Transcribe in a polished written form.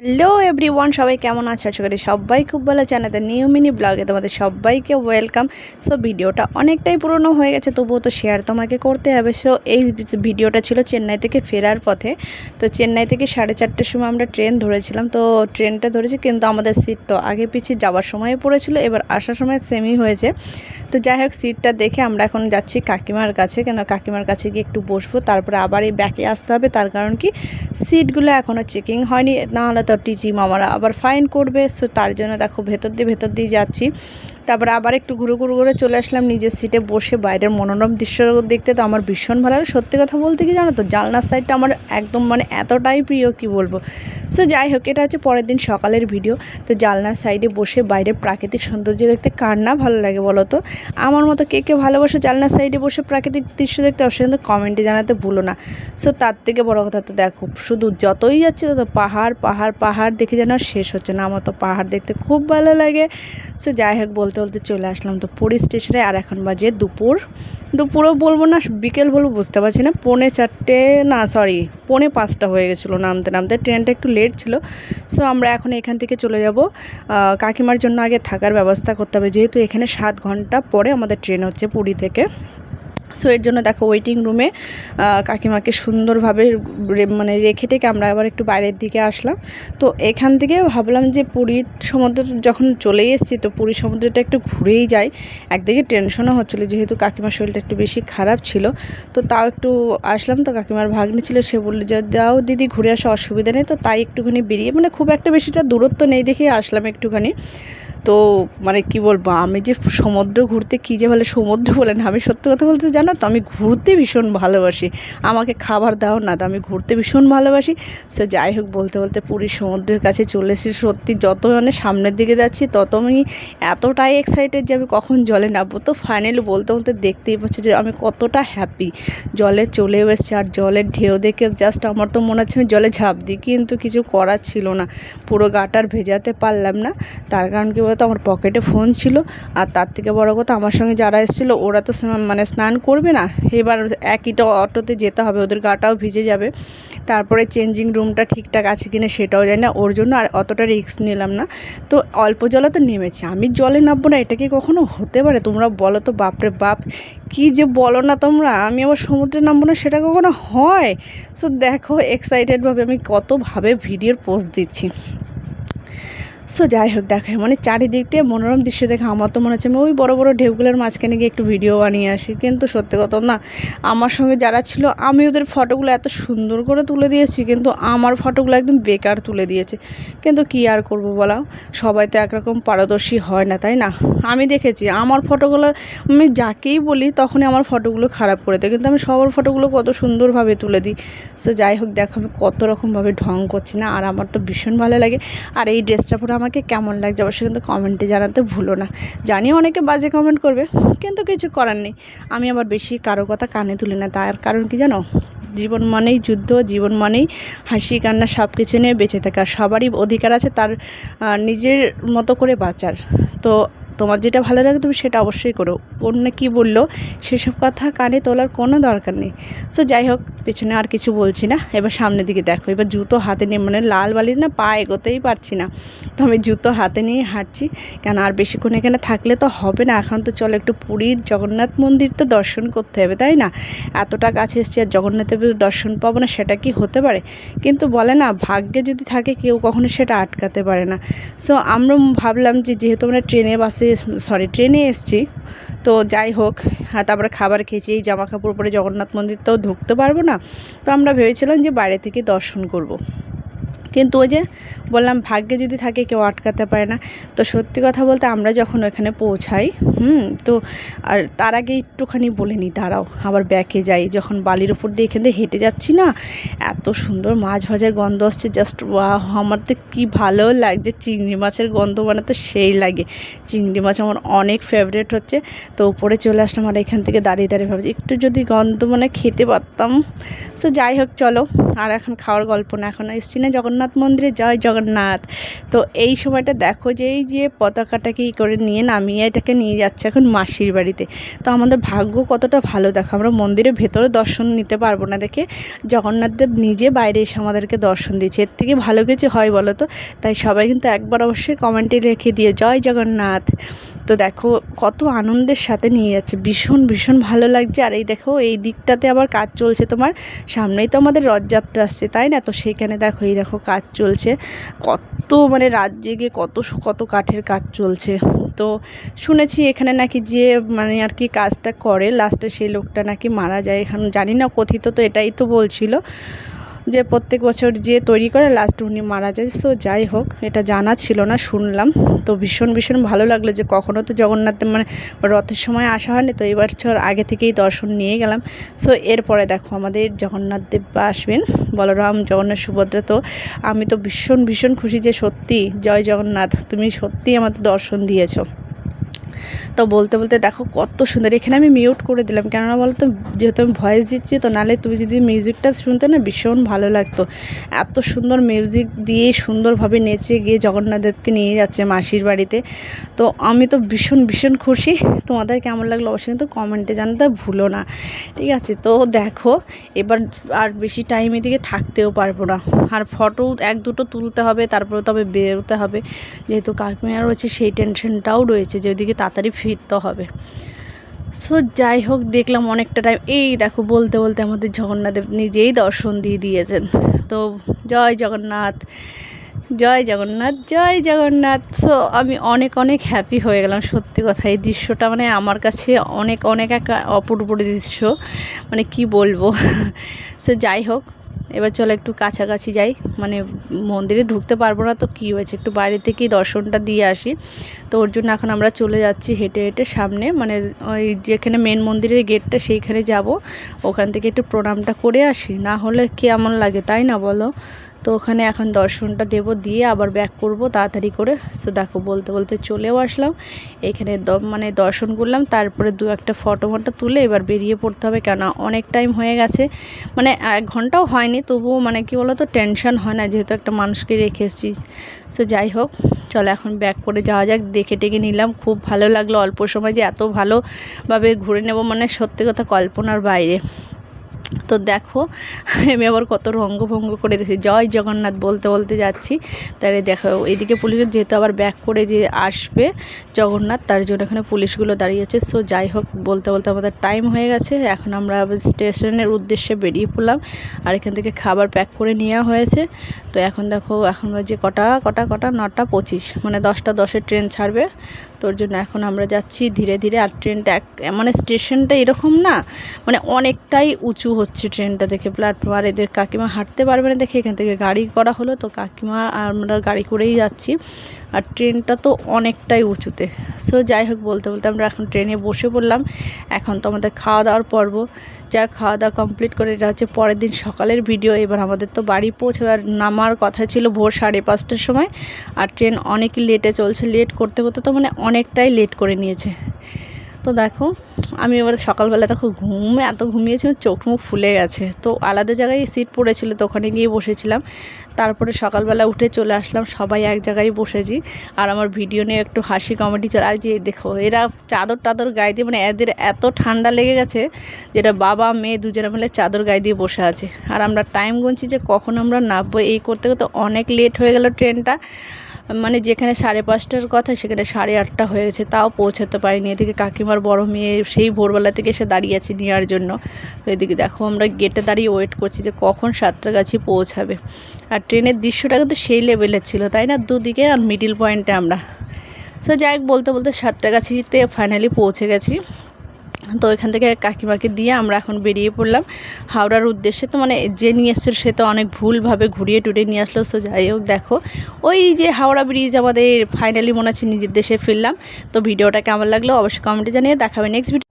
Hello everyone, সবাই কেমন আছে? আশা করি সবাই খুব ভালো আছেন। আমাদের নিউ মিনি ব্লগে তোমাদের সবাইকে ওয়েলকাম। সো ভিডিওটা অনেকটাই পুরনো হয়ে গেছে, তবুও তো শেয়ার তোমাকে করতে হবে। সো এই ভিডিওটা ছিল চেন্নাই থেকে ফেরার পথে। তো চেন্নাই থেকে 4:30টার সময় আমরা ট্রেন ধরেছিলাম। তো ট্রেনটা ধরেছি, কিন্তু আমাদের সিট তো আগে পিছিয়ে যাওয়ার সময় পড়েছিল, এবার আসার সময় সেমই হয়েছে। তো যাই হোক, সিটটা দেখে আমরা এখন যাচ্ছি কাকিমার কাছে, কেন কাকিমার কাছে গিয়ে একটু বসবো, তারপরে আবার এই ব্যাকে আসতে হবে। তার কারণ কি, সিটগুলো এখনও চেকিং হয়নি, নাহলে তো টিটি মামারা আবার ফাইন করবে। সো তার জন্য দেখো ভেতর দিয়ে যাচ্ছি। তারপরে আবার একটু ঘুরে করে চলে আসলাম নিজের সিটে বসে বাইরের মনোরম দৃশ্য দেখতে। তো আমার ভীষণ ভালো লাগে, সত্যি কথা বলতে কি জানো তো, জানলার সাইডটা আমার একদম এতটাই প্রিয় কি বলবো। সো যাই হোক, এটা হচ্ছে পরের দিন সকালের ভিডিও। তো জানলার সাইডে বসে বাইরের প্রাকৃতিক সৌন্দর্য দেখতে কার না ভালো লাগে বলো তো? আমার মতো কে ভালোবাসে জানলার সাইডে বসে প্রাকৃতিক দৃশ্য দেখতে? অবশ্যই কিন্তু কমেন্টে জানাতে ভুলো না। সো তার থেকে বড় কথা তো দেখো, শুধু যতই যাচ্ছে তত পাহাড় দেখে যেন শেষ হচ্ছে না। আমার তো পাহাড় দেখতে খুব ভালো লাগে। সো যাই হোক, বলতে চলে আসলাম তো পুরী স্টেশনে। আর এখন বাজে দুপুরও বলবো না, বিকেল বলবো বুঝতে পারছি না, 4:45 না, সরি 4:45 হয়ে গেছিলো নামতে ট্রেনটা একটু লেট ছিল। সো আমরা এখন এখান থেকে চলে যাব। কাকিমার জন্য আগে থাকার ব্যবস্থা করতে হবে, যেহেতু এখানে 7 ঘন্টা পরে আমাদের ট্রেন হচ্ছে পুরী থেকে। সো এর জন্য দেখো ওয়েটিং রুমে কাকিমাকে সুন্দরভাবে রেখে টেকে আমরা আবার একটু বাইরের দিকে আসলাম। তো এখান থেকে ভাবলাম যে পুরীর সমুদ্র যখন চলেই এসেছি, তো পুরীর সমুদ্রটা একটু ঘুরেই যাই। একদিকে টেনশনও হচ্ছিলো, যেহেতু কাকিমার শরীরটা একটু বেশি খারাপ ছিল। তো তাও একটু আসলাম। তো কাকিমার ভাগ্নি ছিল, সে বললো যে যাও দিদি ঘুরে আসা, অসুবিধা নেই। তো তাই একটুখানি বেরিয়ে, খুব একটা বেশিটা দূরত্ব নেই দেখে আসলাম একটুখানি। তো কি বলবো, আমি যে সমুদ্র ঘুরতে কী যে বলে, সমুদ্র বলেন, আমি সত্যি কথা বলতে জানো তো, আমি ঘুরতে ভীষণ ভালোবাসি। আমাকে খাবার দাও না, তো আমি ঘুরতে ভীষণ ভালোবাসি। সো যাই হোক, বলতে পুরীর সমুদ্রের কাছে চলে এসেছি। সত্যি যত সামনের দিকে যাচ্ছি তত আমি এতটাই এক্সাইটেড যে আমি কখন জলে নামবো। তো ফাইনালি বলতে দেখতেই পাচ্ছি যে আমি কতটা হ্যাপি। জলে চলেও এসেছি, আর জলের ঢেউ দেখে জাস্ট আমার তো মনে হচ্ছে আমি জলে ঝাঁপ দিই, কিন্তু কিছু করার ছিল না, পুরো গাটার ভেজাতে পারলাম না। তার কারণ কি বলতো, আমার পকেটে ফোন ছিল। আর তার থেকে বড় কথা, আমার সঙ্গে যারা এসেছিলো ওরা তো স্নান করবে না, এবার একইটা অটোতে যেতে হবে, ওদের গাটাও ভিজে যাবে। তারপরে চেঞ্জিং রুমটা ঠিকঠাক আছে কিনা সেটাও জানি না, ওর জন্য আর অতটা রিস্ক নিলাম না। তো অল্প জলে তো নেমেছি, আমি জলে নামবো না, এটা কি কখনো হতে পারে? তোমরা বলো তো, বাপরে বাপ, কি যে বলো না তোমরা, আমি আবার সমুদ্রে নামবো না, সেটা কখনো হয়? সো দেখো এক্সাইটেডভাবে আমি কতভাবে ভিডিওর পোস্ট দিচ্ছি। সো যাই হোক, দেখো চারিদিকটা মনোরম দৃশ্য দেখে আমার তো মনে হচ্ছে আমি ওই বড় ঢেউগুলোর মাঝখানে গিয়ে একটু ভিডিও বানিয়ে আসি। কিন্তু সত্যি কথা না, আমার সঙ্গে যারা ছিল, আমি ওদের ফটোগুলো এত সুন্দর করে তুলে দিয়েছি, কিন্তু আমার ফটোগুলো একদম বেকার তুলে দিয়েছে। কিন্তু কি আর করবো বলো, সবাই তো একরকম পারদর্শী হয় না, তাই না? আমি দেখেছি আমার ফটোগুলো, আমি যাকেই বলি তখনই আমার ফটোগুলো খারাপ করে দেয়, কিন্তু আমি সবার ফটোগুলো কত সুন্দরভাবে তুলে দিই। সো যাই হোক, দেখো আমি কত রকমভাবে ঢং করছি না, আর আমার তো ভীষণ ভালো লাগে। আর এই ড্রেসটা পরে আমাকে কেমন লাগছে অবশ্যই কিন্তু কমেন্টে জানাতে ভুলো না। জানি অনেকে বাজে কমেন্ট করবে, কিন্তু কিছু করার নেই। আমি আবার বেশি কারো কথা কানে তুলি না, তার কারণ কি জানো, জীবন মানেই যুদ্ধ, জীবন মানেই হাসি কান্না সব কিছু নিয়ে বেঁচে থাকা। সবারই অধিকার আছে তার নিজের মতো করে বাঁচার। তো তোমার যেটা ভালো লাগে তুমি সেটা অবশ্যই করো, অন্য কী বললো সেসব কথা কানে তোলার কোনো দরকার নেই। সো যাই হোক, পেছনে আর কিছু বলছি না, এবার সামনের দিকে দেখো। এবার জুতো হাতে নিয়ে, লাল বালি না, পা এগোতেই পারছি না, তো আমি জুতো হাতে নিয়ে হাঁটছি। কেন আর বেশিক্ষণ এখানে থাকলে তো হবে না, এখন তো চলো একটু পুরীর জগন্নাথ মন্দির তো দর্শন করতে হবে, তাই না? এতটা কাছে এসেছি, আর জগন্নাথের দর্শন পাবো না, সেটা কি হতে পারে? কিন্তু বলে না, ভাগ্যে যদি থাকে কেউ কখনো সেটা আটকাতে পারে না। সো আমরা ভাবলাম যে যেহেতু আমরা ট্রেনে এসেছি, তো যাই হোক, তারপরে খাবার খেয়েছি, এই জামা কাপড় পরে জগন্নাথ মন্দির তো ঢুকতে পারবো না। তো আমরা ভেবেছিলাম যে বাইরে থেকে দর্শন করব। কিন্তু ওই যে বললাম, ভাগ্যে যদি থাকে কেউ আটকাতে পারে না। তো সত্যি কথা বলতে, আমরা যখন ওখানে পৌঁছাই, তো আর তার আগে একটুখানি বলে নিই, দাঁড়াও আবার ব্যাকে যাই। যখন বালির উপর দিয়ে এখান থেকে হেঁটে যাচ্ছি না, এত সুন্দর মাছ ভাজার গন্ধ আসছে, জাস্ট ওয়াও! আমার তো কী ভালো লাগছে, চিংড়ি মাছের গন্ধ তো সেই লাগে। চিংড়ি মাছ আমার অনেক ফেভারিট হচ্ছে। তো উপরে চলে আসলাম, আর এখান থেকে দাঁড়িয়ে ভাবছি একটু যদি গন্ধ খেতে পারতাম। সো যাই হোক, চলো আর এখন খাওয়ার গল্প না, এখন এসছি না জগন্নাথ জগন্নাথ মন্দিরে, জয় জগন্নাথ। তো এই সময়টা দেখো যে এই যে পতাকাটাকে ই করে নিয়ে নামিয়ে এটাকে নিয়ে যাচ্ছে এখন মাসির বাড়িতে। তো আমাদের ভাগ্য কতটা ভালো, দেখো আমরা মন্দিরের ভেতরে দর্শন নিতে পারবো না দেখে জগন্নাথদেব নিজে বাইরে এসে আমাদেরকে দর্শন দিচ্ছে। এর থেকে ভালো কিছু হয় বলো তো? তাই সবাই কিন্তু একবার অবশ্যই কমেন্টে রেখে দিয়ে জয় জগন্নাথ। তো দেখো কত আনন্দের সাথে নিয়ে যাচ্ছে, ভীষণ ভীষণ ভালো লাগছে। আর এই দেখো এই দিকটাতে আবার কাজ চলছে, তোমার সামনেই তো আমাদের রথযাত্রা আসছে তাই না? তো সেখানে দেখো এই দেখো কাজ চলছে, কত মানে রাত জেগে কত কত কাঠের কাজ চলছে। তো শুনেছি এখানে নাকি যে মানে আর কি কাজটা করে লাস্টে সেই লোকটা নাকি মারা যায়, এখন জানি না, কথিত তো এটাই তো বলছিল যে প্রত্যেক বছর যে তৈরি করে লাস্ট উনি মারা যায়। সো যাই হোক, এটা জানা ছিল না, শুনলাম। তো ভীষণ ভীষণ ভালো লাগলো যে কখনও তো জগন্নাথের মানে রথের সময় আসা হয়নি, তো এই বছর আগে থেকেই দর্শন নিয়ে গেলাম। সো এরপরে দেখো আমাদের জগন্নাথ দেব আসবেন, বলরাম জগন্নাথ সুভদ্রা। তো আমি তো ভীষণ ভীষণ খুশি যে সত্যি জয় জগন্নাথ, তুমি সত্যিই আমাদের দর্শন দিয়েছো। তো বলতে বলতে দেখো কত সুন্দর, এখানে আমি মিউট করে দিলাম কেননা বলতো যেহেতু আমি ভয়েস দিচ্ছি, তো নাহলে তুমি যদি মিউজিকটা শুনতে না ভীষণ ভালো লাগতো। এত সুন্দর মিউজিক দিয়ে সুন্দরভাবে নেচে গিয়ে জগন্নাথদেবকে নিয়ে যাচ্ছে মাসির বাড়িতে। তো আমি তো ভীষণ ভীষণ খুশি। তোমাদের কেমন লাগলো অবশ্যই কিন্তু কমেন্টে জানাতে ভুলো না, ঠিক আছে? তো দেখো এবার আর বেশি টাইম এদিকে থাকতেও পারবো না, আর ফটো এক দুটো তুলতে হবে, তারপরে তবে বেরোতে হবে, যেহেতু কাকিমার রয়েছে সেই টেনশনটাও রয়েছে যে ওইদিকে তাড়াতাড়ি ফিরতে হবে। সো যাই হোক, দেখলাম অনেকটা টাইম, এই দেখো বলতে বলতে আমাদের জগন্নাথদেব নিজেই দর্শন দিয়ে দিয়েছেন। তো জয় জগন্নাথ, জয় জগন্নাথ, জয় জগন্নাথ। সো আমি অনেক অনেক হ্যাপি হয়ে গেলাম, সত্যি কথা। এই দৃশ্যটা মানে আমার কাছে অনেক অনেক একটা অপূর্ব দৃশ্য, মানে কি বলবো। সো যাই হোক, এবার চলো একটু কাছাকাছি যাই, মানে মন্দিরে ঢুকতে পারবো না তো কী হয়েছে, একটু বাইরে থেকেই দর্শনটা দিয়ে আসি। তো ওর জন্য এখন আমরা চলে যাচ্ছি হেঁটে হেঁটে সামনে, মানে ওই যেখানে মেন মন্দিরের গেটটা সেইখানে যাব, ওখান থেকে একটু প্রণামটা করে আসি, না হলে কেমন লাগে তাই না বলো? তো ওখানে এখন দর্শনটা দেব, দিয়ে আবার ব্যাক করব তাড়াতাড়ি করে। সো দেখো বলতে বলতে চলেও আসলাম এখানে, মানে দর্শন করলাম, তারপরে দু একটা ফটো তুলে এবার বেরিয়ে পড়তে হবে, কেন অনেক টাইম হয়ে গেছে, মানে 1 ঘন্টাও হয়নি, তবুও মানে কি বলো তো টেনশন হয় না যেহেতু একটা মানুষকে রেখে এসেছিস। সো যাই হোক, চলো এখন ব্যাক করে যাওয়া যাক। দেখে টেকে নিলাম, খুব ভালো লাগলো, অল্প সময় যে এত ভালোভাবে ঘুরে নেব মানে সত্যি কথা কল্পনার বাইরে। তো দেখো আমি আবার কত রঙ্গভঙ্গ করে দিয়েছি, জয় জগন্নাথ বলতে বলতে যাচ্ছি। তাহলে দেখো এইদিকে পুলিশ যেহেতু আবার ব্যাক করে যে আসবে জগন্নাথ, তার জন্য এখানে পুলিশগুলো দাঁড়িয়েছে। সো যাই হোক, বলতে বলতে আমাদের টাইম হয়ে গেছে, এখন আমরা স্টেশনের উদ্দেশ্যে বেরিয়ে পড়লাম। আর এখান থেকে খাবার প্যাক করে নেওয়া হয়েছে। তো এখন দেখো এখন বাজে কটা 9:25, মানে 10:10 ট্রেন ছাড়বে। তোর জন্য এখন আমরা যাচ্ছি ধীরে ধীরে। আর ট্রেনটা মানে স্টেশনটা এরকম না, মানে অনেকটাই উঁচু হচ্ছে ট্রেনটা দেখে প্ল্যাটফর্ম। আর এদের কাকিমা হাঁটতে পারবে না দেখে এখান থেকে গাড়ি করা হলো, তো কাকিমা আর আমরা গাড়ি করেই যাচ্ছি। আর ট্রেনটা তো অনেকটাই উঁচুতে। সো যাই হোক, বলতে বলতে আমরা এখন ট্রেনে বসে পড়লাম। এখন তো আমাদের খাওয়া দাওয়ার পর্ব, যা খাওয়া দাওয়া কমপ্লিট করে এটা হচ্ছে পরের দিন সকালের ভিডিও। এবার আমাদের তো বাড়ি পৌঁছাবার নামার কথা ছিল ভোর 5:30টার সময়, আর ট্রেন অনেক লেটে চলছে, লেট করতে করতে তো মানে অনেকটাই লেট করে নিয়েছে। তো দেখো আমি এবার সকালবেলা দেখো এত ঘুমিয়েছি, চোখ মুখ ফুলে গেছে। তো আলাদা জায়গায় সিট পড়েছিল, তো ওখানে গিয়ে বসেছিলাম। তারপরে সকালবেলা উঠে চলে আসলাম, সবাই এক জায়গায় বসেছি। আর আমার ভিডিও নিয়ে একটু হাসি কমেডি চলে। আর যে দেখো এরা চাদর গায়ে দিয়ে, মানে এদের এত ঠান্ডা লেগে গেছে যেটা বাবা মেয়ে দুজনে মিলে চাদর গায়ে দিয়ে বসে আছে। আর আমরা টাইম গুনছি যে কখন আমরা নামবো, এই করতে করতে অনেক লেট হয়ে গেল ট্রেনটা। মানে যেখানে 5:30টার কথা সেখানে 8:30টা হয়ে গেছে, তাও পৌঁছাতে পারিনি। এদিকে কাকিমার বড় মেয়ে সেই ভোরবেলা থেকে এসে দাঁড়িয়ে আছে নেওয়ার জন্য। তো এদিকে দেখো আমরা গেটে দাঁড়িয়ে ওয়েট করছি যে কখন সাঁতরাগাছি পৌঁছাবে। আর ট্রেনের দৃশ্যটা কিন্তু সেই লেভেলের ছিল তাই না, দুদিকে আর মিডিল পয়েন্টে আমরা। সো যাই হোক, বলতে বলতে সাঁতরাগাছিতে ফাইনালি পৌঁছে গেছি। তো এখান থেকে কাকিমাকে দিয়ে আমরা এখন বেরিয়ে পড়লাম হাওড়ার উদ্দেশ্যে। তো মানে যে নিয়ে এসছে সে তো অনেক ভুলভাবে ঘুরিয়ে টুরিয়ে নিয়ে আসলো। সো যাই হোক, দেখো ওই যে হাওড়া ব্রিজ আমাদের ফাইনালি মনে হচ্ছে নিজের দেশে ফিরলাম। তো ভিডিওটা কেমন লাগলো অবশ্যই কমেন্টে জানিয়ে, দেখাবে নেক্সট ভিডিও।